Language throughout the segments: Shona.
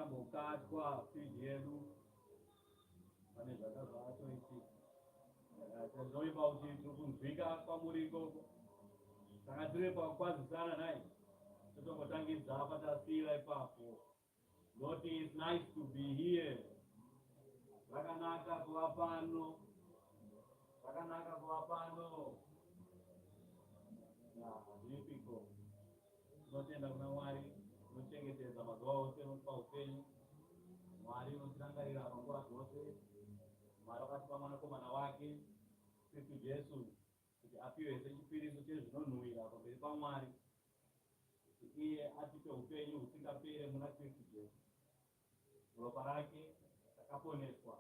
yakambokatwa fiji yedu pane zvakazvaatoitika tinoipa kuti tiri kunzwika kwamuri ikoko saka tiri pakukwazisana nai totongotangidza patasiyira ipapo. Lord, it's nice to be here. Zvakanaka kuva pano. Zvipiko tinotenda kuna Mwari unochengetedza mazuva ose nokupa upenyu. Mwari unotirangarira panguva dzose. Mwari akatipa mwanakomana wake Kristu Jesu kuti apiwe sechipiriso chezvinonhuhwira pamberi paMwari, kuti iye atipe upenyu husingapere muna Kristu Jesu. Ropa rake rakaponeswa.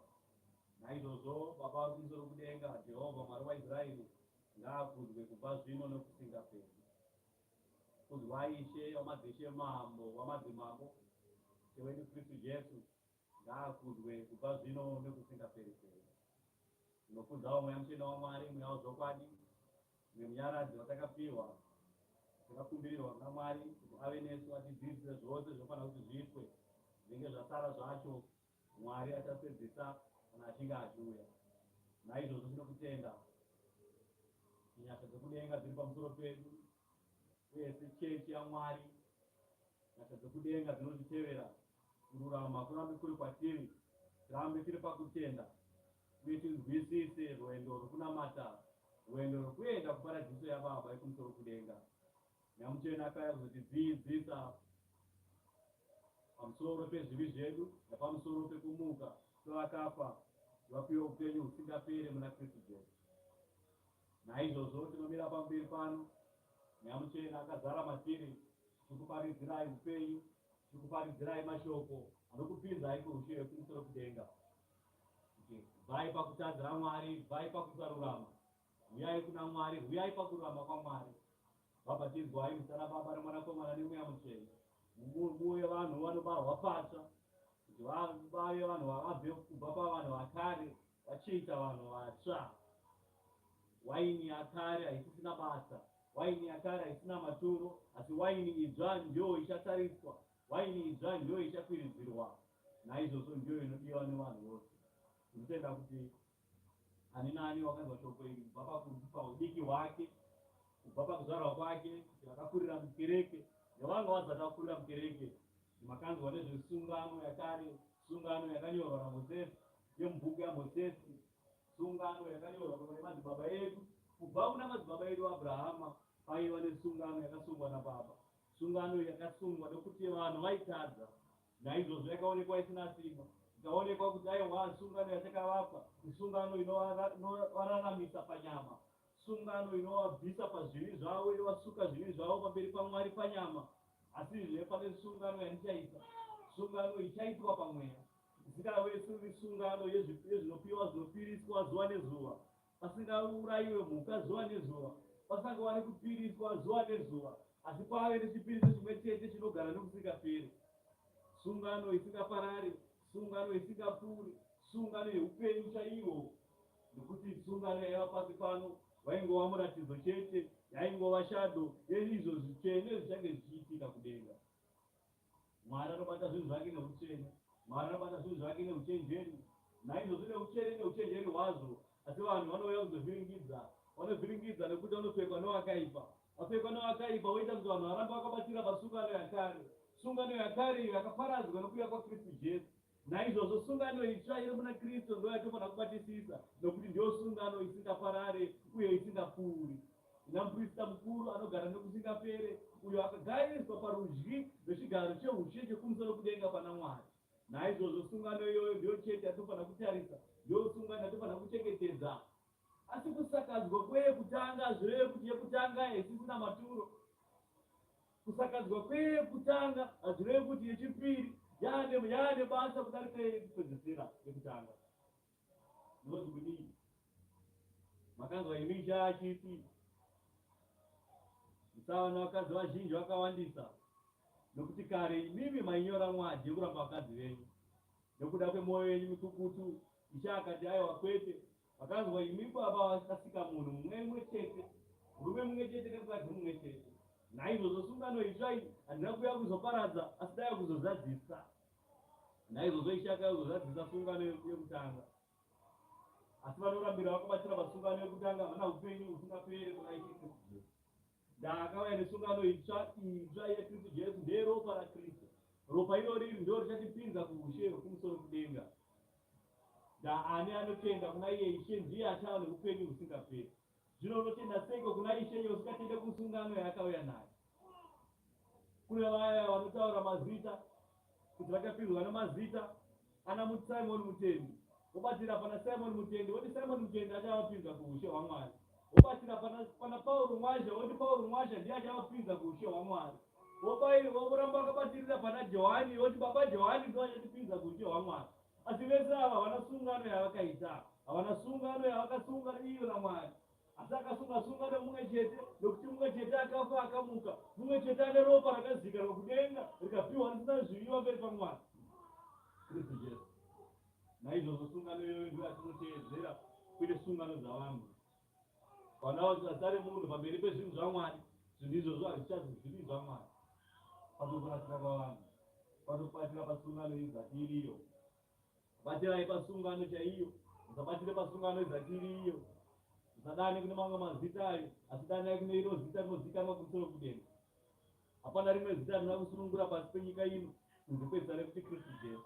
Naizvozvo Baba vari kumusoro kudenga, Jehovha Mwari waIsraeri, ngaakudzwe kubva zvino nokusingaperi. Kudzwa Ishe wamadzishe, Mambo wamadzimambo, Ishe wedu Kristu Jesu, ngaakudzwe kubva zvino nokusingaperi-peri. Tinokudzawo Mweya Mutsvene waMwari, Mweya wezvokwadi, mumwe munyaradzi watakapiwa, takakumbirirwa kuna Mwari kuti ave nesu atidzidzise zvose zvofanira kuti zviitwe, zvinenge zvasara zvacho Mwari achasedzesa kana achinge achiuya. Naizvozvo tinokutenda nyasha dzekudenga dziri pamusoro pedu, uye sechechi yaMwari nyasha dzekudenga dzinotitevera. Kururama kurambe kuri kwatiri, tirambe tiri pakutenda, uye tinzwisise rwendo rwokunamata, rwendo rwokuenda kuparadiso yaBaba ekumusoro kudenga. Mweya Mutsvene akauya kuzotidzidzisa pamusoro pezvivi zvedu napamusoro pekumuka kwevakafa, vapiwe upenyu husingaperi muna Kristu Jesu. Naizvozvo tinomira pamberi pano, Mweya Mutsvene akazara matiri, tikuparidzirai upenyu, tikuparidzirai mashoko anokupinzai kurusha ekumusoro kudenga. Bvai pakutadzira Mwari, bvai pakusarurama, uyai kuna Mwari, uyai pakururama kwaMwari. Vabhatidzwai muzita raBaba neMwanakomana neMweya Mutsvene. Muve vanhu vanobarwa patsva, kuti vave vanhu vabve kubva pavanhu vakare vachiita vanhu vatsva. Waini yakare haisisina basa, waini yakare haisina maturo, asi waini idzva ndiyo ichatariswa, waini idzva ndiyo ichakwiridzirwa. Naizvozvo ndiyo inodiwa nevanhu vose. Tinotenda kuti ani nani wakanzwa shoko iri kubva paudiki hwake, kubva pakuzvarwa kwake, kuti vakakurira mukereke nevanhu vazati vakurira mukereke, makanzwa nezvesungano yakare, sungano yakanyorwa naMozisi, yemubhuku yaMozisi, sungano yakanyorwa kune madzibaba edu, kubva kuna madzibaba edu Abrahama paiva nesungano yakasungwa naBaba, sungano yakasungwa nokuti vanhu vaitadza. Naizvozvo yakaonekwa isina simba, ikaonekwa kuti aiwa sungano yatakavapa, sungano inovararamisa panyama, sungano inovabvisa pazvivi zvavo, inovasuka zvivi zvavo pamberi paMwari panyama. Asizve pane sungano yandichaita, sungano ichaitwa pamweya, isingave sungano yezvinopiwa zvinopiriswa zuva nezuva, pasingaurayiwe mhuka zuva nezuva, pasangwane kupiriswa zuva nezuva, asi pave nechipiriso chimwe chete chinogara nokusingaperi. Sungano isingaparari, sungano isingapfuuri, sungano yeupenyu chaihwo. Nokuti sungano yaiva pasi pano waingova muratidzo chete, yaingova shado yeizvo zvitsvene zvichange zvichiitika kudenga. Mwari anobata zvinhu zvake neutsvene, Mwari anobata zvinhu zvake neuchenjeri. Naizvozvo neutsvene neuchenjeri hwazvo, asi vanhu vanouya kuzovhiringidza, vanovhiringidza nekuti vanopfekwa nevakaipa. Vapfekwa nevakaipa voita kuti vanhu varambe vakabatira pasungano yakare. Sungano yakare iyo yakaparadzwa nokuuya kwaKristu Jesu. Naizvozvo sungano itsva iri muna Kristu ndiyo yatofanira kubatisisa, nokuti ndiyo sungano isingaparare uye isingapfuuri. Ina muprista mukuru anogara nokusingapere, uyo akagariswa parudyi rwechigaro cheushe chekumusoro kudenga pana Mwari. Naizvozvo sungano iyoyo ndiyo chete yatofanira kutarisa, ndiyo sungano yatofanira kuchengetedza. Asi kusakadzwa kweyekutanga zvireve kuti yekutanga haisisina maturo. Kusakadzwa kweyekutanga hazvireve kuti yechipiri yaane basa kudarika yekupedzisira yekutanga. Ndinoti kudii? Makanzwa Elisha achiti musawana vakadzi vazhinji vakawandisa, nokuti kare imimi mainyora mwadhi yekuramba vakadzi venyu nekuda kwemwoyo yenyu mikukutu. Isha akati aiwa kwete, vakanzwa imi Baba vakasika munhu mumwe chete, murume mumwe chete nemukadzi mumwe chete. Naizvozvo sungano itsva iyi handina kuuya kuzoparadza, asi dai kuzozadzisa. naizvozvo ishaka kuzadzisa sungano yekutanga, asi vanorambira vakabatira pasungano yekutanga havana upenyu husingaperi kuna Ishe Kristu Jesu. Ndaakauya nesungano itsva yeKristu Jesu, nderopa raKristu. Ropa irori ndo richatipinza kuushe hwekumusoro kudenga. Ani anotenda kuna iye Ishe ndiye achava neupenyu husingaperi. Zvino unotenda seiko kuna Ishe iye usingatende kusungano yaakauya nayo? Kune vaya vanotaura mazita kuti vakapinzwa nemazita ana Simon Mutendi, wobatira pana Simon Mutendi, woti Simon Mutendi achavapinza kuushe hwaMwari. Wobatira pana Pauro Mwazha, woti Pauro Mwazha ndiye achavapinza kuushe hwaMwari. Voramba vakabatirira pana Johani, woti baba Johani ndiye achatipinza kuushe hwaMwari. Asi vese ava havana sungano yavakaita, havana sungano yavakasunga iyo naMwari. Asi akasunga sungano mumwe chete, nokuti mumwe chete akafa akamuka, mumwe chete ane ropa rakazikanwa kudenga rikapiwa risina zviviwa mberi paMwari, Kristu Jesu. Naizvozvo sungano iyoyo ndiyo yatinoteedzera kwete sungano dzavanhu. Kana usasare munhu pamberi pezvinhu zvaMwari, zvinhu izvozvo hazvichazi zviri zvaMwari. Patokurasika kwavanhu, patobatira pasungano izati iriyo. Batirai pasungano chaiyo, musabatire pasungano izati iriyo. Musadane kune mamwe mazita ayo, asi danai kune iro zita rinozikanwa kumusoro kudenga. Hapana rimwe zita rina kusunungura pasi penyika ino kunze kwezita rekuti Kristu Jesu.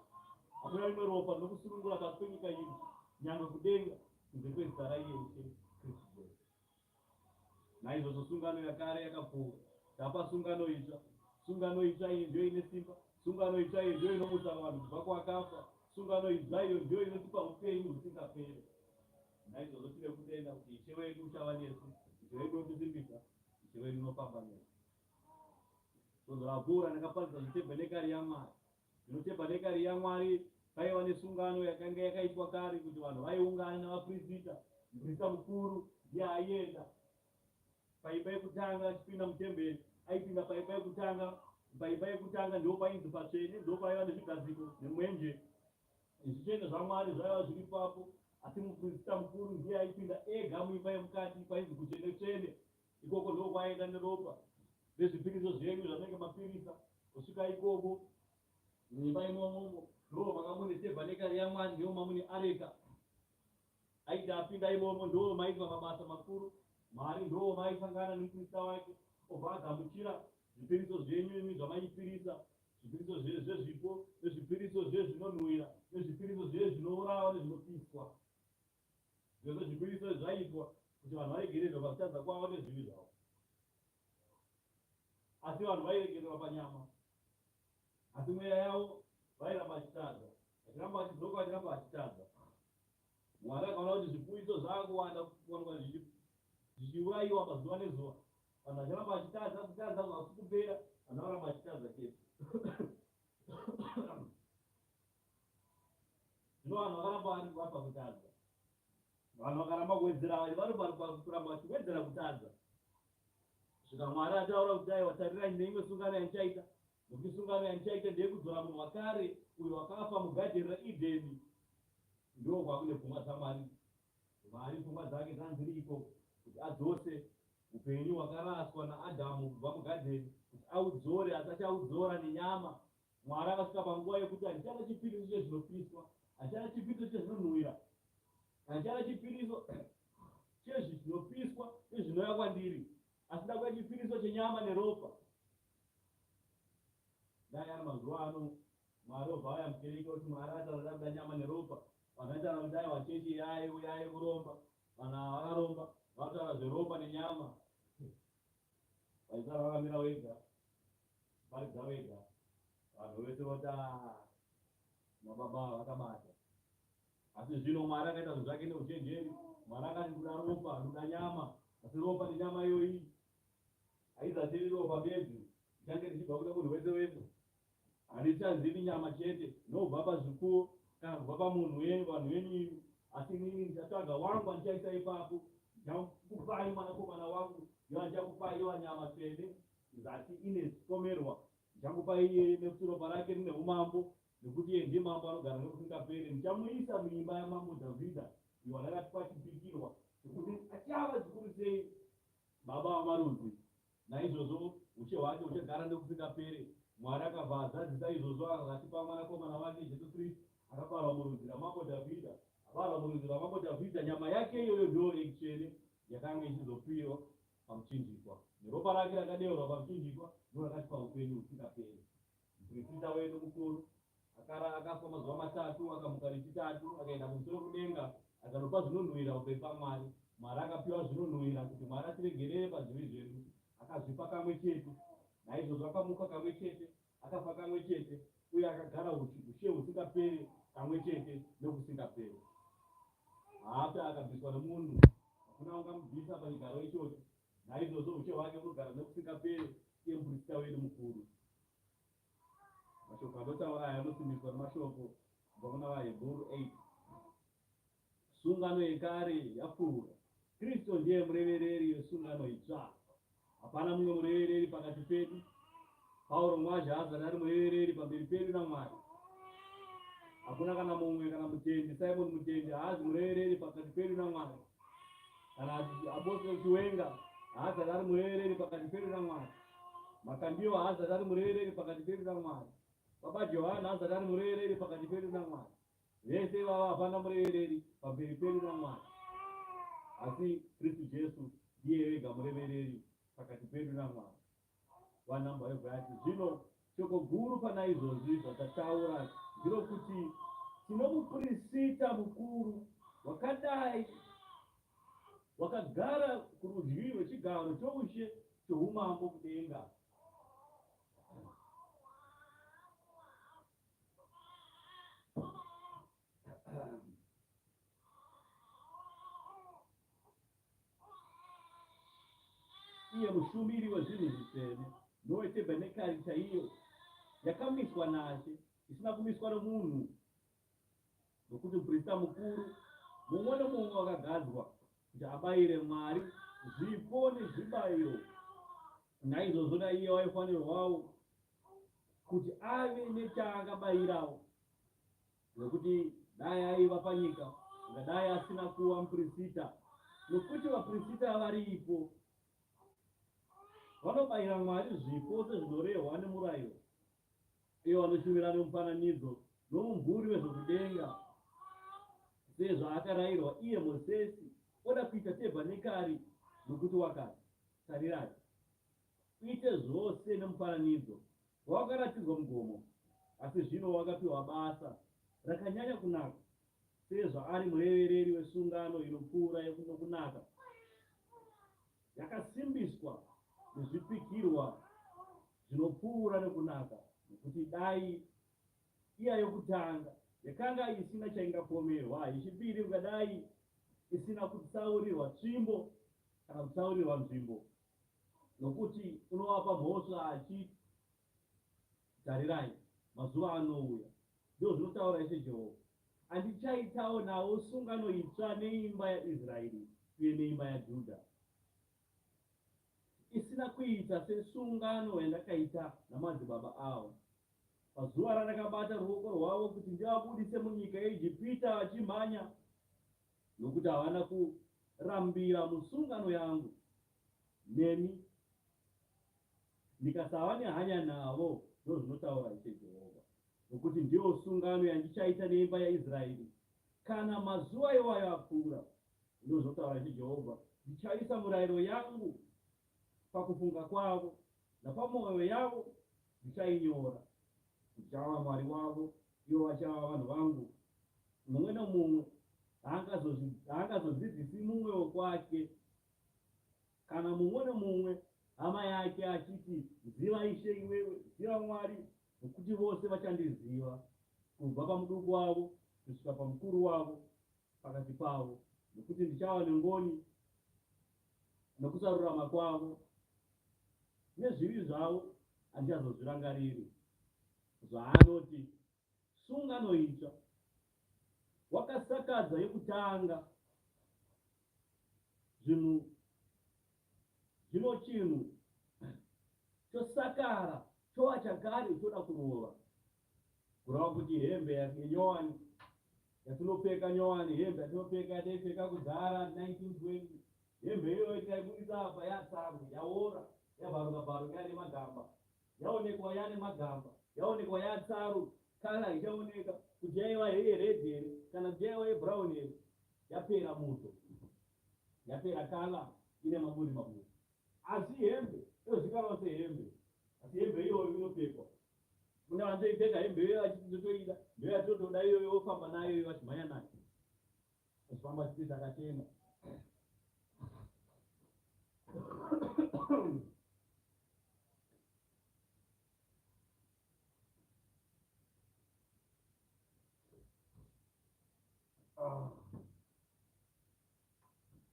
Hapana rimwe ropa rinokusunungura pasi penyika ino nyangwe kudenga kunze kwezita raiye Ishe Kristu Jesu. Naizvozvo sungano yakare yakapfuura, tapa sungano itsva. Sungano itsva iyi ndiyo ine simba. Sungano itsva iyi ndiyo inomutsa vanhu kubva kwakafa. Sungano itsva iyo ndiyo inotipa upenyu husingaperi. Naizvozvo tine kutenda kuti Ishe wedu uchava nesu, Ishe wedu unotisimbisa, Ishe wedu unofamba nesu. Kuzorapfuura ndakaparidza zvitebhenekari yaMwari. Zvino yaMwari paiva nesungano yakanga yakaitwa kare kuti vanhu vaiungana navaprista. Muprista mukuru ndiye aienda paimba yekutanga achipinda mutemberi, aipinda paimba yekutanga. Paimba yekutanga ndipo painzi patsvene, ndipo paiva nezvigadziko nemwenje. Zvitsvene zvaMwari zvaiva zviri ipapo, asi muprista mukuru ndiye aipinda ega muimba yemukati painzi kutsvene-tsvene. Ikoko ndiko kwaienda neropa nezvipiriso zvenyu zvanenge mapirisa. Kusvika ikoko muimba imomo ndoo manga mune tebhenekari yaMwari, ndimo mamune areka. Aiti apinda imomo ndoo maitwa mabasa makuru. Mwari ndoo maisangana nemuprista wake, obva agamuchira zvipiriso zvenyu zvamaipirisa, zvipiriso zvezvipo nezvipiriso zvezvinonhuhwira nezvipiriso zvezvinouraya nezvinopiswa. Zvose zvipiriso zvaitwa kuti vanhu varegererwe pakutadza kwavo nezvivi zvavo. Asi vanhu vairegererwa panyama, asi mweya yavo vairamba vachitadza. Vachiramba vachidzoka, vachiramba vachitadza. Mwari akaona kuti zvipiriso zvaakuwanda kuwanikwa zvichiurayiwa pazuva nezuva. Vanhu vachiramba vachitadza, kutadza kwasi kupera, vanhu varamba vachitadza chete. Zvino vanhu vakaramba vari pakutadza. Vanhu vakaramba kuwedzera, vari kuramba vachiwedzera kutadza. Svika Mwari ataura kuti aiwa, tarirai neimwe sungano yandichaita. Nokuti sungano yandichaita ndeyekudzora munhu wakare uyo wakafa mugadheni reEdheni. Ndiko kwakune pfungwa dzaMwari. Mwari pfungwa dzake dzanziriko kuti adzose upenyu hwakaraswa naAdhamu kubva mugadheni, kuti audzore, asati audzora nenyama. Mwari akasvika panguva yekuti handichana chipiriso chezvinopiswa, handichana chipiriso chezvinonhuhwira, handichana chipiriso chezvinopiswa nezvinouya kwandiri, asi ndakuya chipiriso chenyama neropa. Dai ari mazuva ano Mwari obva auya mukereke kuti Mwari ataura kuda nyama neropa. Vanhu vaitaura kuti aiwa chechi yai kuromba, vanhu ava vakaromba vataura zveropa nenyama. Vaisara vakamira wega, paridza wega, vanhu vese vota mababa vakabata. Asi zvino Mwari akaita zvinhu zvake neuchenjeri. Mwari akati ndoda ropa, ndoda nyama, asi ropa nenyama iyoyi haizatiri ropa bedzi, ichange richibva kune munhu wese wese. Handichazivi nyama chete nobva pazvipfuwo kana kubva pamunhu vanhu venyu, asi inini ndichatsvaga wangu andichaisa ipapo. Ndichakupai mwanakomana wangu, iwo ndichakupaiwa nyama tsvene zati ine zikomerwa. Ndichakupai iye nekuti ropa rake rine umambo, nekuti iye ndiye mambo anogara nokusingaperi. Ndichamuisa muimba yamambo Dhavhidha, iyo rakatipa chipikirwa kuti achava zvikuru sei baba vamarudzi. Naizvozvo ushe hwake huchagara nokusingaperi. Mwari akabva azadzisa izvozvo akatipa mwanakomana wake Jesu Kristu akabarwa murudzi ramambo Dhavhidha. Abarwa murudzi ramambo Dhavhidha, nyama yake iyoyo ndiyo tsvene yakanga ichizopiwa pamuchinjikwa. Neropa rake rakadeurwa pamuchinjikwa ndiro rakatipa upenyu husingaperi. Muprofita wedu mukuru akafa mazuva 3, akamuka rechitatu, akaenda kumusoro kudenga, akanopa zvinonhuhwira kubva paMwari. Mwari akapiwa zvinonhuhwira kuti Mwari atiregerere pazvivi zvedu, akazvipa kamwe chete. Naizvozvo akamuka kamwe chete, akafa kamwe chete, uye akagara ushe husingaperi kamwe chete nokusingaperi. Haafi akabviswa nemunhu, hakuna ungamubvisa pachigaro ichocho. Naizvozvo ushe hwake hunogara nokusingaperi, iye muprofita wedu mukuru. Mashoko anotaura aya anosimbiswa nemashoko kubva kuna vaHebheru 8. Sungano yekare yapfuura. Kristu ndiye murevereri wesungano itsva. Hapana mumwe murevereri pakati pedu. Pauro mwaja haazari ari murevereri pamberi pedu naMwari. Hakuna kana mumwe, kana mutendi Simon mutendi haazi murevereri pakati pedu naMwari. Kana apostoli Chiwenga haazari ari murevereri pakati pedu naMwari. Makambiwa haazari ari murevereri pakati pedu naMwari. Baba Johana haazari ari murevereri pakati pedu naMwari. Vese ivava hapana murevereri pamberi pedu naMwari. Asi Kristu Jesu ndiye wega murevereri pakati pedu naMwari. Vanhamba vevhati zvino shoko guru pana izvozvi zvatataura ndiro kuti tino muprofita mukuru wakadai wakagara kurudyi rwechigaro choushe choumambo kudenga. Iye mushumiri wezvinhu zvitsvene nowetebhenekari chaiyo yakamiswa naShe, isina kumiswa nomunhu. Nokuti muprista mukuru mumwe nomumwe wakagadzwa kuti abayire Mwari zvipo nezvibayiro. Naizvozvo naiye waifanirwawo kuti ave nechaangabayirawo. Nokuti dai aiva panyika, ngadai asina kuva muprofita. Nokuti vaprofita varipo vanobayira Mwari zvipo sezvinorehwa nemurayiro, iyo vanoshumira nemufananidzo nomumvuri wezvokudenga, sezvo akarayirwa iye Mozisi oda kuita tebhanekari. Nokuti wakati, tarirai, uite zvose nemufananidzo wawakaratidzwa mugomo. Asi zvino wakapiwa basa rakanyanya kunaka, sezvo ari murevereri wesungano inopfuura nokunaka, yakasimbiswa nezvipikirwa zvinopfuura nokunaka. Nokuti dai iya yokutanga yakanga isina chaingapomerwa, yechipiri ungadai isina kutsaurirwa tsvimbo kana kutsaurirwa nzvimbo. Nokuti unovapa mhosva achiti, tarirai, mazuva anouya, ndizvo zvinotaura Ishe Jehovha, andichaitawo nawo sungano itsva neimba yaIsraeri uye neimba yaJudha, isina kuita sesungano yandakaita namadzibaba avo pazuva randakabata ruoko rwavo kuti ndivabudise munyika yeIjipita vachimhanya. Nokuti havana kurambira musungano yangu nemi, ndikasava nehanya navo, ndizvo zvinotaura Ishe Jehovha. Nokuti ndiyo sungano yandichaita neimba yaIsraeri kana mazuva iwayo apfuura, ndizvo zvinotaura Ishe Jehovha. Ndichaisa murayiro yangu pakufunga kwavo, napamwoyo yavo ndichainyora. Ndichava Mwari wavo, ivo vachava vanhu vangu. Mumwe nomumwe haangazodzidzisi mumwe wokwake, kana mumwe nomumwe hama yake achiti, ziva Ishe iwewe, ziva Mwari. Nokuti vose vachandiziva, kubva pamuduku wavo kusvika pamukuru wavo pakati pavo. Nokuti ndichava nengoni nokusarurama kwavo, nezvivi zvavo handichazozvirangariri. Zvaanoti sungano itsva, wakasakadzwa yekutanga, zvino chinhu chosakara chova chakare choda kurova. Kurava kuti hembe yenyowani yatinopfeka nyowani, hembe yatinopfeka yataipfeka kudhara 1920, hembe iyoyo taibudisa apa yatsamwe, yaora, yabharuka-bharuka ane magamba. yaonekwa yane magamba, yaonekwa yatsaru, kala ichaoneka kuti yaiva red here kana kuti yaiva yebrown here, yapera muto, yapera kala ine maburi maburi. Asi hembe inozikanwa sehembe, asi hembe iyoyo inopfekwa. Kuna vanzoipfeka hembe iyoyo achitotoida, ndiyo yatotoda iyoyo ofamba nayo iyoyo achimhanya nayo, achifamba chipisa akachena.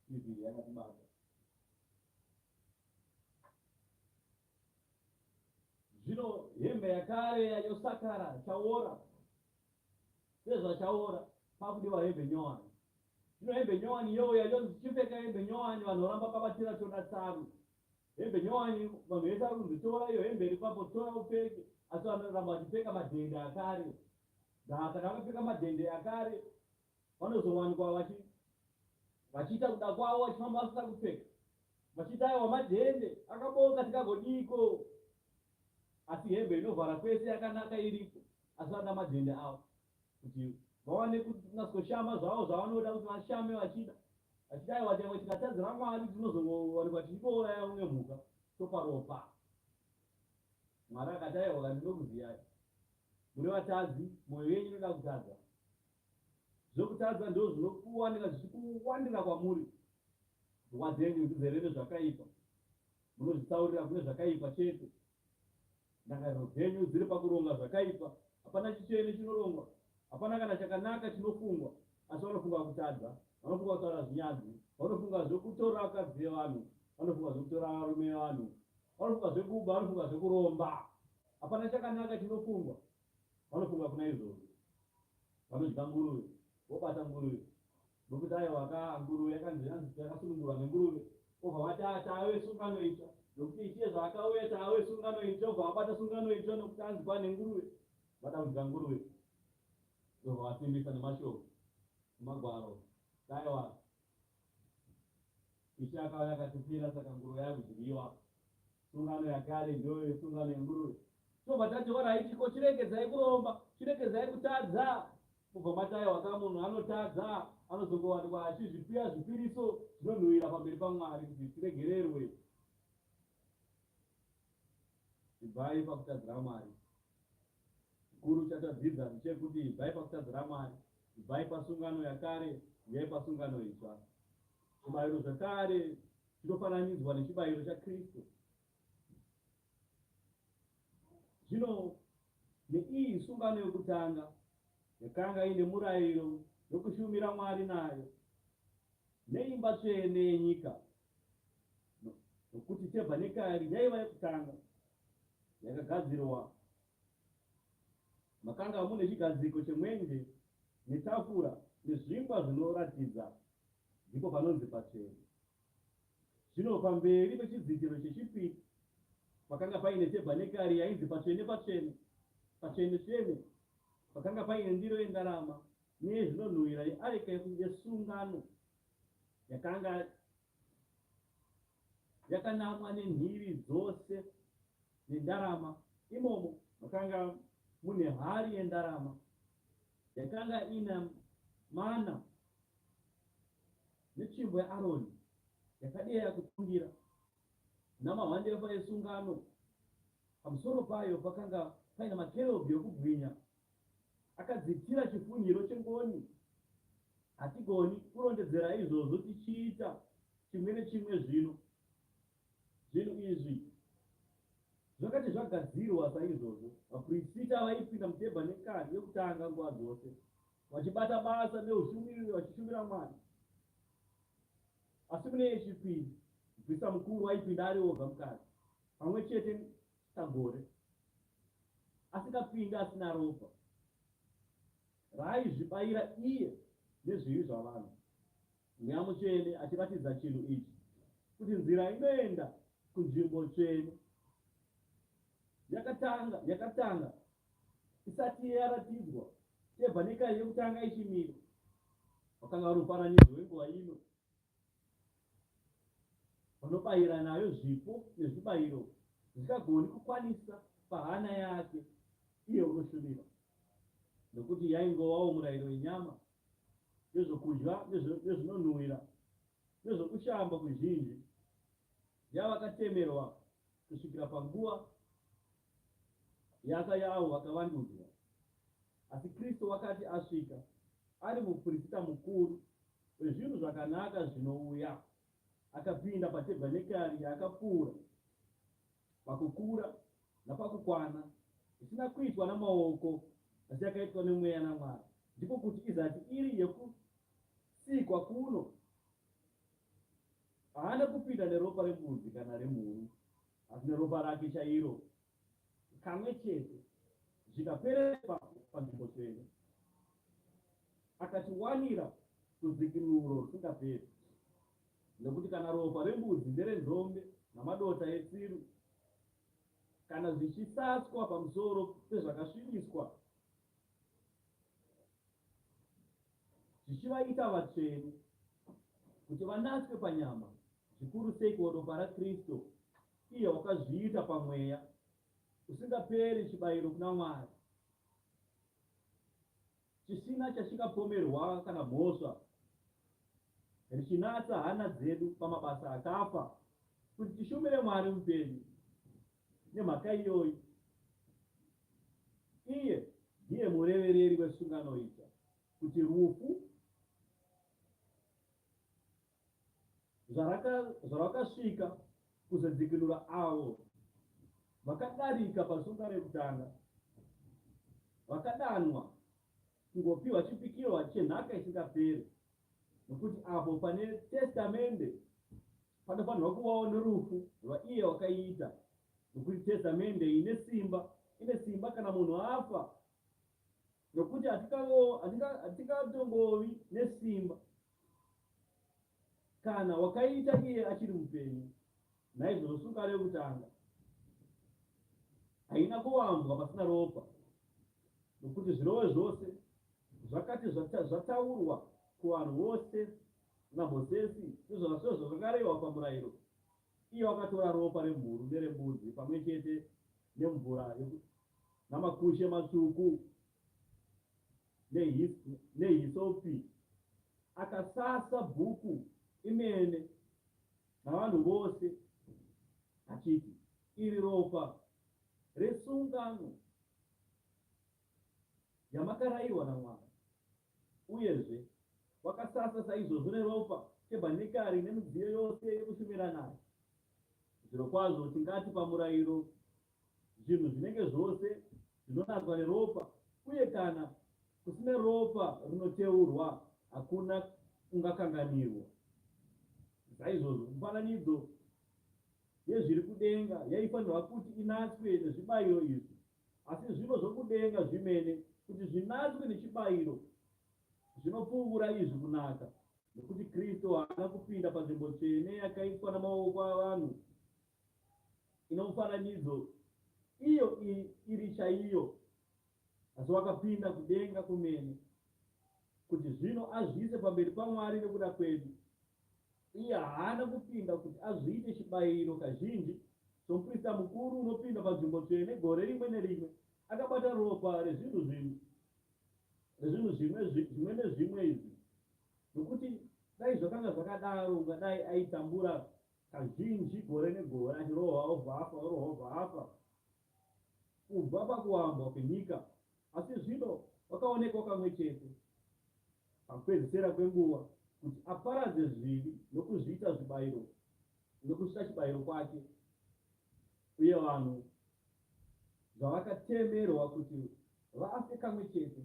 Hivi yakatibata. Zvino hembe yakare yachosakara chaora, sezva chaora pakudiwa hembe nyowani. Zvino hembe nyowani iyoyo yachonzi chipfeka hembe nyowani, vanhu voramba kabatira choda tsaru. Hembe nyowani vanhu vesarunzi tora iyo hembe iri papo tora upfeke, asi vanoramba vachipfeka madhende akare. Saka vakapfeka madhende akare vanozowanikwa vachiita kuda kwavo vachifamba vasina kupfeka, vachiita aiwa madhende akaboka tikagodiko, asi hembe inovhara kwese yakanaka iripo, asi vana madhende avo kuti vawane kunatsoshama zvavo zvavanoda kuti vashame vachida aiwa chaiwa tikatadzira Mwari tinozowanikwa tichibouraya umwe mhuka toparopa. Mwari akati aiwa kana ndinokuziyai, muri vatadzi, mwoyo yenyu inoda kutadza. Zvokutadza ndo zvinokuwanika zvichikuwandira kwamuri. Pfungwa dzenyu dzizere nezvakaipa, munozvitsaurira kune zvakaipa chete. Ndangariro dzenyu dziri pakuronga zvakaipa, hapana chichene chinorongwa, hapana kana chakanaka chinofungwa, asi vanofunga kutadza, vanofunga kutaura zvinyadziso, vanofunga zvekutora vakadzi vevanhu, vanofunga zvekutora varume vevanhu, vanofunga zvekuba, vanofunga zvekuromba, hapana chakanaka chinofungwa, vanofunga kuna izvozvo. Vanodya nguruve, vobata nguruve, nokuti aiwa nguruve yakasunungurwa nenguruve, obva vati tave sungano itsva, nokuti ichiye zvaakauya tave sungano itsva, obva vabata sungano itsva nokuti anzi pane nguruve, vada kudya nguruve, obva vasimbisa nemashoko nemagwaro. Aiwa Ishe akauya akatipira, saka nguruve yakudyiwa. Sungano yakare ndoyo sungano yenguruve. Tobva tati oraitiko, chiregedzai kuromba, chiregedzai kutadza. Kubva mataiwa kamunhu anotadza, anozongowanikwa achizvipiya zvipiriso zvinonhuhwira pamberi paMwari kuti tiregererwe. Ibvai pakutadzira Mwari. Chikuru chatadzidza ndechekuti ibvai pakutadzira Mwari, ibvai pasungano yakare, ibvai pasungano itsva. Chibayiro zvakare chinofananidzwa nechibayiro chaKristu. Zvino neiyi sungano yokutanga yakanga ine murayiro nokushumira Mwari nayo, neimba tsvene yenyika, nokuti tebhanekari yaiva yekutanga yakagadzirwa, makanga mune chigadziko chemwenje netafura nezvingwa zvinoratidza, ndipo panonzi patsvene. Zvino pamberi pechidzitiro chechipiri pakanga paine tebhanekari yainzi patsvene patsvene, patsvene tsvene, pakanga paine ndiro yendarama nezvinonhuhwira yeareka yesungano yakanga yakanamwa nenhiri dzose nendarama. Imomo makanga mune hari yendarama yakanga ina mana netsvimbo yaAroni yakadeya kutungira namahwandefa esungano. Pamusoro payo pakanga paina makerubhi okubwinya akadzitira chifunhiro chengoni. Hatigoni kurondedzera izvozvo tichiita chimwe nechimwe zvino. Zvinhu izvi zvakati zvagadzirwa saizvozvo, vaprista vaipinda mutebhanekari yokutanga nguva dzose, vachibata basa neushumiri, vachishumira Mwari. Asi mune yechipiri, muprista mukuru waipinda ari oga mukati, pamwe chete tagore, asingapinda asina ropa raaizvibayira iye nezvivi zvavanhu. Mweya Mutsvene achiratidza chinhu ichi, kuti nzira inoenda kunzvimbo tsvene yakatanga isati yaratidzwa. Tebhanekari yokutanga ichimira, wakanga uri mufananidzo wenguva ino, vanobayira nayo zvipo nezvibayiro zvisingagoni kukwanisa pahana yake iye unoshumira, nokuti yaingovawo murayiro wenyama, nezvokudya nezvinonhuhwira nezvokushamba kuzhinji yavakatemerwa kusvikira panguva yavo vakavandudzwa. Asi Kristu wakati asvika ari muprista mukuru wezvinhu zvakanaka zvinouya, akapinda patabhenekari yakapfuura, pakukura napakukwana, isina kuitwa namaoko asi yakaitwa nemweya naMwari, ndiko kuti izati iri yekusikwa kuno. Haana kupinda neropa rembudzi kana remhuru, asi neropa rake chairo, kamwe chete zvikaperera panzvimbo tsvene, akatiwanira rudzikinuro rusingaperi. Nokuti kana ropa rembudzi nderenzombe namadota etsiru, kana zvichisaswa pamusoro pezvakasvibiswa, zvichivaita vatsvene kuti vanatswe panyama, zvikuru sei ropa raKristu, iye wakazviita pamweya usingaperi chibayiro kuna Mwari, chisina chachikapomerwa kana mhosva, richinatsa hana dzedu pamabasa akafa, kuti tishumire Mwari mupenyu. Nemhaka iyoyi, iye ndiye murevereri wesungano itsva, kuti rufu zvarakasvika kuzodzikinura avo vakadarika pasungano yekutanga, vakadanwa kungopiwa chipikirwa chenhaka isingaperi. Nokuti apo pane testamende panofanirwa kuvawo nerufu rwaiye wakaiita, nokuti testamende ine simba kana munhu afa, nokuti hatikatongovi nesimba kana wakaita iye achiri mupenyu. Naizvozvo sungano yekutanga haina kuvambwa pasina ropa, nokuti zvirove zvose zvakati zvataurwa kuvanhu vose naMozisi nezvazvo zvakarehwa pamurayiro, iye wakatora ropa remhuru nerembudzi pamwe chete nemvura namakushe matsvuku nehisopi, akasasa bhuku imene navanhu vose, achiti iri ropa resungano yamakarayirwa naMwari. Uyezve wakasasa saizvozvo neropa tebhanekari nemidziyo yose yekushumira nayo. Zvirokwazvo tingati pamurayiro zvinhu zvinenge zvose zvinonatswa neropa, uye kana kusina ropa rinoteurwa hakuna kungakanganirwa. Saizvozvo mufananidzo yezviri kudenga yaifanirwa kuti inatswe nezvibayiro izvi, asi zvino zvokudenga zvimene kuti zvinatswe nechibayiro zvinopfuura izvi kunaka, nekuti Kristu haana kupinda panzvimbo tsvene yakaitwa namaoko avanhu ino mufananidzo iyo iri chaiyo, asi wakapinda kudenga kumene kuti zvino azviise pamberi paMwari nekuda kwedu. Iye haana kupinda kuti azviite chibayiro kazhinji somuprista mukuru unopinda panzvimbo tsvene gore rimwe nerimwe akabata ropa rezvinhu zvimwe nezvimwe izvi, nokuti dai zvakanga zvakadaro ungadai aitambura kazhinji gore negore achirohwa obva afa kubva pakuwambwa kwenyika. Asi zvino wakaonekwa kamwe chete pakupedzisira kwenguva kuti aparadze zvivi nokuzviita zvibayiro nokusvika chibayiro kwake, uye vanhu zvavakatemerwa kuti vafe kamwe chete,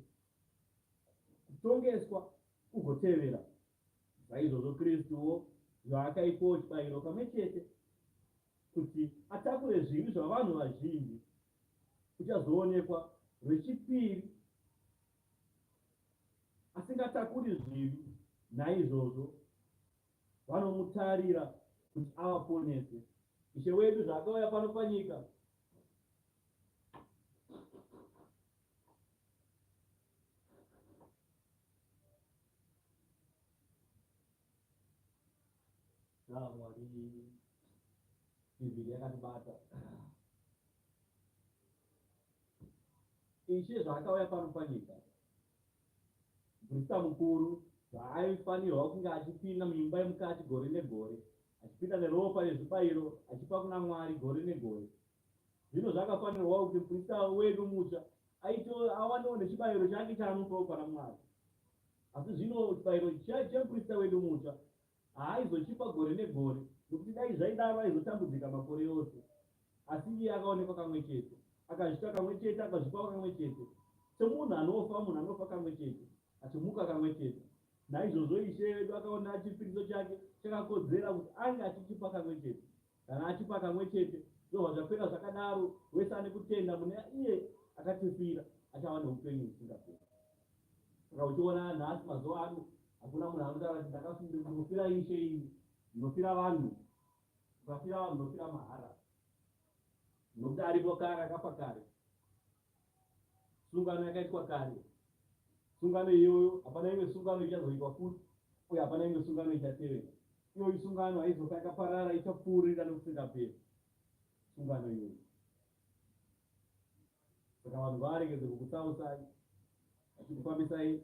kutongeswa kugotevera. Saizvozvo Kristuwo zvaakaitwawo chibayiro kamwe chete kuti atakure zvivi zvavanhu vazhinji, kuchazoonekwa rwechipiri asingatakuri zvivi. Naizvozvo vanomutarira kuti avaponese. Ishe wedu zvaakauya pano panyika Mwari Bibhiri yakatibata ishe zvaakauya pano panyika. Muprista mukuru zvaaifanirwa kunge achipinda muimba yemukati gore negore, achipinda neropa rezvibayiro achipa kuna Mwari gore negore. Zvino zvakafanirwa kuti muprista wedu mutsva awanewo nechibayiro chake chaanopawo pana Mwari. Asi zvino chibayiro chemuprista wedu mutsva haaizochipa gore negore, nokuti dai zvaidaro aizotambudzika makore yose. Asi iye akaonekwa kamwe chete, akazvita kamwe chete, akazvipawo kamwe chete. Semunhu anofa kamwe chete, achimuka kamwe chete. Naizvozvo Ishe wedu akaona chipiriso chake chakakodzera kuti ange achichipa kamwe chete. Kana achipa kamwe chete, ndobva zvapera zvakadaro, wese ane kutenda mune iye akatifira achava neupenyu husingaperi. Saka uchiona nhasi mazuva ano hakuna munhu anotaura kuti ndinofira Ishe ini, ndinofira vanhu. Ukafira vanhu ndinofira mahara. Nokuti aripo kare, akafa kare. Sungano yakaitwa kare. Sungano iyoyo hapana imwe sungano ichazoitwa futi, uye hapana imwe sungano ichatevera. Iyoyi sungano haizofa yakaparara, ichapfuurira nokusingaperi. Sungano iyoyi. Saka vanhu varegedze kukutsausai, vachikufambisai,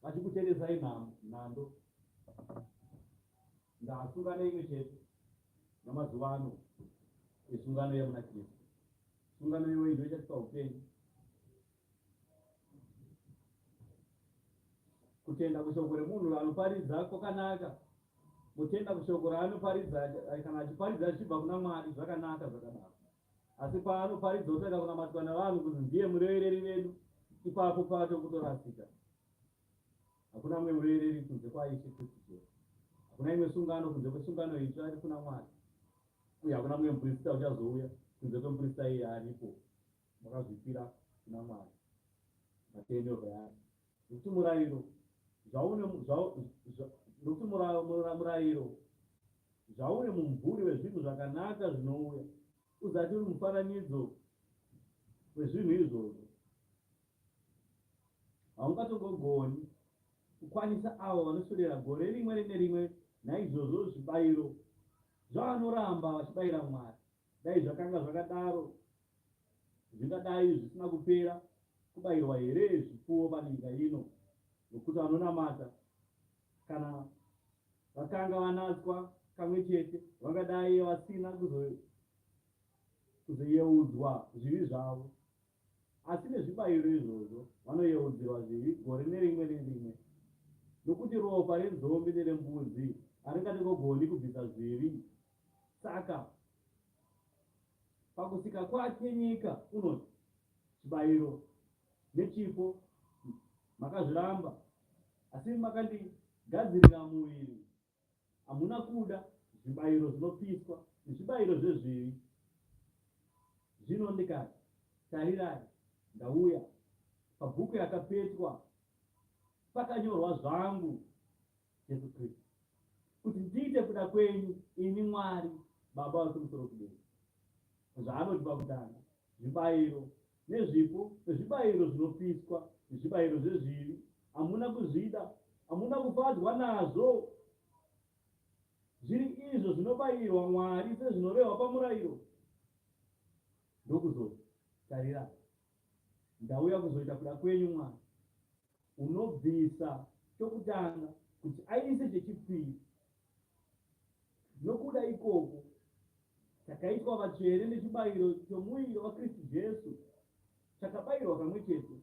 vachikuteresai nhando. Ndasungano imwe chete namazuva ano esungano yamuna Kristu. Sungano iyoyi ndiyo ichatipa upenyu. Kutenda kushoko remunhu anoparidza kwakanaka. Kutenda kushoko raanoparidza, kana achiparidza achibva kuna Mwari, zvakanaka zvakadaro. Asi paanoparidza otoenda kunamatwa navanhu kuti ndiye murereri wedu, ipapo pacho kutorasika. Hakuna mumwe murereri kunze kwaIshe Kristu Jesu. Hakuna imwe sungano kunze kwesungano itsva ari kuna Mwari. Uye hakuna mumwe muprista uchazouya kunze kwemuprista iye aripo, makazvipira kuna Mwari, matendero yake. Nokuti murayiro zvaune mumvuri wezvinhu zvakanaka zvinouya, uzati uri mufananidzo wezvinhu izvozvo, haungatongogoni kukwanisa avo vanoswedera gore rimwe nerimwe. Naizvozvo zvibayiro zvavanoramba vachibayira Mwari, dai zvakanga zvakadaro, zvingadai zvisina kupera kubayirwa here zvipfuwo panyika ino, nokuti vanonamata kana vakanga vanatswa kamwe chete vangadai vasina kuzoyeudzwa zvivi zvavo. Asi nezvibayiro izvozvo vanoyeudzirwa zvivi gore nerimwe nerimwe, nokuti ropa renzombe nerembudzi haringatingogoni kubvisa zvivi. Saka pakusika kwake nyika unoti chibayiro nechipo makazviramba, asi makandigadzirira muviri. Hamuna kuda zvibayiro zvinopiswa nezvibayiro zvezvivi. Zvino ndikati, tarirai, ndauya. Pabhuku yakapetwa pakanyorwa zvangu Jesu Kristu, kuti ndiite kuda kwenyu imi Mwari Baba vekumusoro kudenga. Zvaanoti pakutanga, zvibayiro nezvipo nezvibayiro zvinopiswa nezvibayiro zvezvivi hamuna kuzvida, hamuna kufadzwa nazvo. Zviri izvo zvinobayirwa Mwari sezvinorehwa pamurayiro. Ndokuzoti, tarirai, ndauya kuzoita kuda kwenyu Mwari. Unobvisa chokutanga kuti aise chechipiri. Nokuda ikoko chakaitwa vatsvene nechibayiro chomuviri waKristu Jesu chakabayirwa kamwe chete.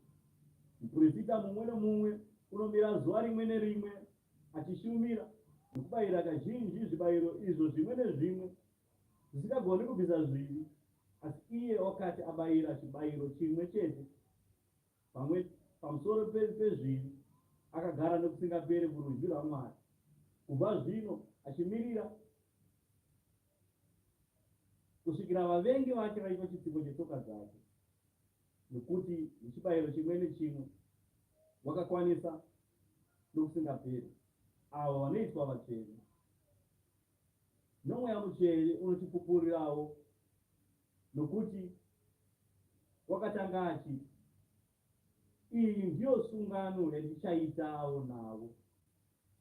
Muprofita mumwe nomumwe unomira zuva rimwe nerimwe achishumira nekubayira kazhinji zvibayiro izvo zvimwe nezvimwe zvisingagoni kubvisa zvivi. Asi iye wakati abayira chibayiro chimwe chete pamwe pamusoro pezvivi, akagara nokusingaperi kurudyi rwaMwari. Kubva zvino achimirira kusvikira vavengi vake vaitwa chitsiko chetsoka dzake, nokuti nechibayiro chimwe nechimwe wakakwanisa nokusingaperi avo vanoitwa vatsvene. Nomweya mutsvene unotipupurirawo, nokuti wakatanga achiti, iyi ndiyo sungano yandichaitawo navo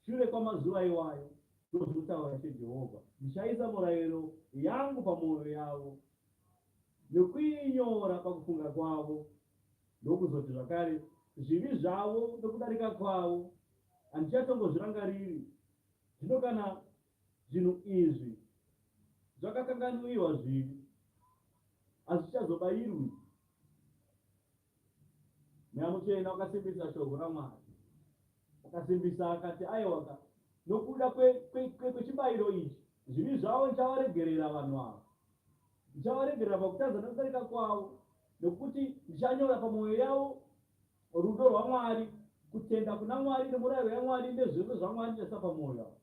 shure kwamazuva iwayo, ndozvinotaura Ishe Jehovha, ndichaisa murayiro yangu pamwoyo yavo nekuinyora pakufunga kwavo, ndokuzoti zvakare zvivi zvavo nokudarika kwavo handichatongozvirangariri. Zvino kana zvinhu izvi zvakakanganwiwa zvivi, hazvichazobayirwi. Mweya Mutsvene wakasimbisa shoko raMwari, akasimbisa akati aiwa, nokuda kwechibayiro ichi zvivi zvavo ndichavaregerera vanhu ava, ndichavaregerera pakutadza nokudarika kwavo, nokuti ndichanyora pamwoyo yavo rudo rwaMwari, kutenda kuna Mwari nemurayiro yaMwari nezvose zvaMwari ndichaisa pamwoyo yavo.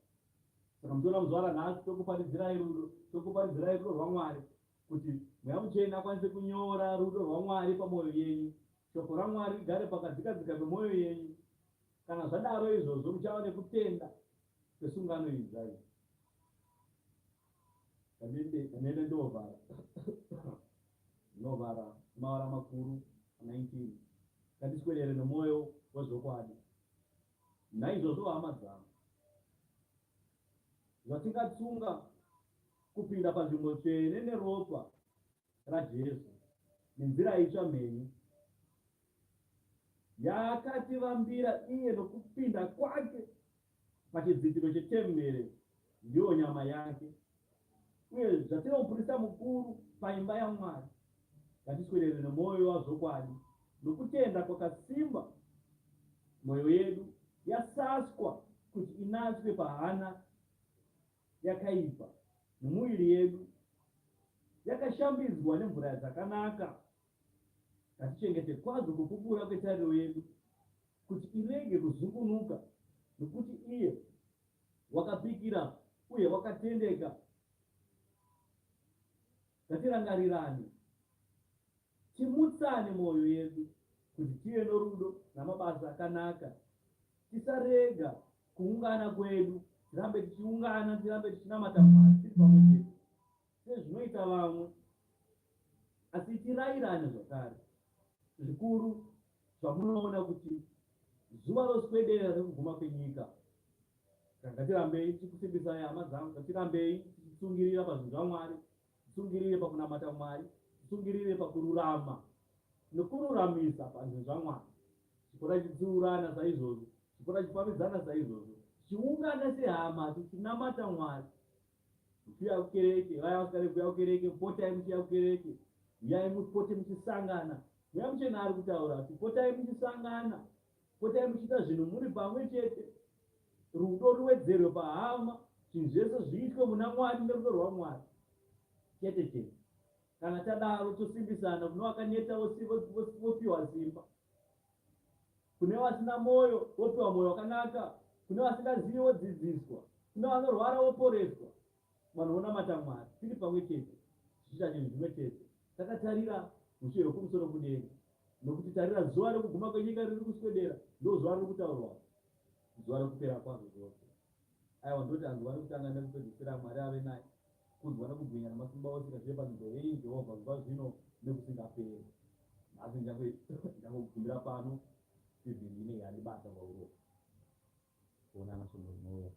Saka mutoona muzuva ranhasi tokuparidzirai rudo rwaMwari, kuti Mweya Mutsvene akwanise kunyora rudo rwaMwari pamwoyo yenyu, shoko raMwari rigare pakadzikadzika pemwoyo yenyu. Kana zvadaro izvozvo muchava nekutenda kwesungano idzva iyi. Kanene ndovhara ndovhara mavara makuru 19. Ngatiswedere nemwoyo wezvokwadi. Naizvozvo hama dzangu, zvatingatsunga kupinda panzvimbo tsvene neropa raJesu nenzira itsva mhenyu yakativambira iye nokupinda kwake pachidzitiro chetembere, ndiyo nyama yake, uye zvatinomuprista mukuru paimba yaMwari. Ngatiswedere nemwoyo wazvokwadi nokutenda kwakasimba, mwoyo yedu yasaswa kuti inatswe pahana yakaipa, nemuviri yedu yakashambidzwa nemvura dzakanaka. Ngatichengete kwazvo kupupura kwetariro yedu kuti irege kuzungunuka, nokuti iye wakapikira uye wakatendeka. Ngatirangarirane, timutsane mwoyo yedu kuti tive norudo namabasa akanaka. Tisarega kuungana kwedu, tirambe tichiungana, tirambe tichinamata Mwari tiri pamwe chete sezvinoita vamwe, asi tirayirane zvakare. Zvikuru zvamunoona kuti zuva roswedera rekuguma kwenyika, ngatirambei tichikusimbisai hama dzangu, ngatirambei tichitsungirira pazvinhu zvaMwari, tisungirire pakunamata Mwari, tisungirire pakururama nokururamisa pazvinhu zvaMwari. Chikora chichiurana saizvozvo, chikora chipamidzana saizvozvo, tichiungana sehama tichinamata Mwari. Muchiuya kukereke, vaya vasikare kuuya kukereke, potai muchiuya kukereke, uyai mupote muchisangana. Mweya Mutsvene ari kutaura kuti potai muchisangana, potai muchiita zvinhu muri pamwe chete, rudo ruwedzerwe pahama, zvinhu zvese zviitwe muna Mwari nerudo rwaMwari chete chete. Kana tadaro tosimbisana, kune vakaneta vopiwa simba, kune vasina mwoyo vopiwa mwoyo wakanaka, kune vasingazivi vodzidziswa, kune vanorwara voporeswa. Vanhu vonamata Mwari tiri pamwe chete, tichiita chinhu chimwe chete, takatarira mushure wekumusoro kudenga, nokuti tarira zuva rekuguma kwenyika riri kuswedera, ndo zuva riri kutaurwa, zuva rekupera kwazvo zvose. Aiwa, ndoti vanhu vari kutanga nekupedzisira Mwari ave naye kunzwa nekugwinya namasimba ose kazive panzvimbo yenyu Jehovha zuva zvino nekusingaperi. Asi ndangogumbira pano, ivhiri inei handibata kwauro kuonana somo rinouya.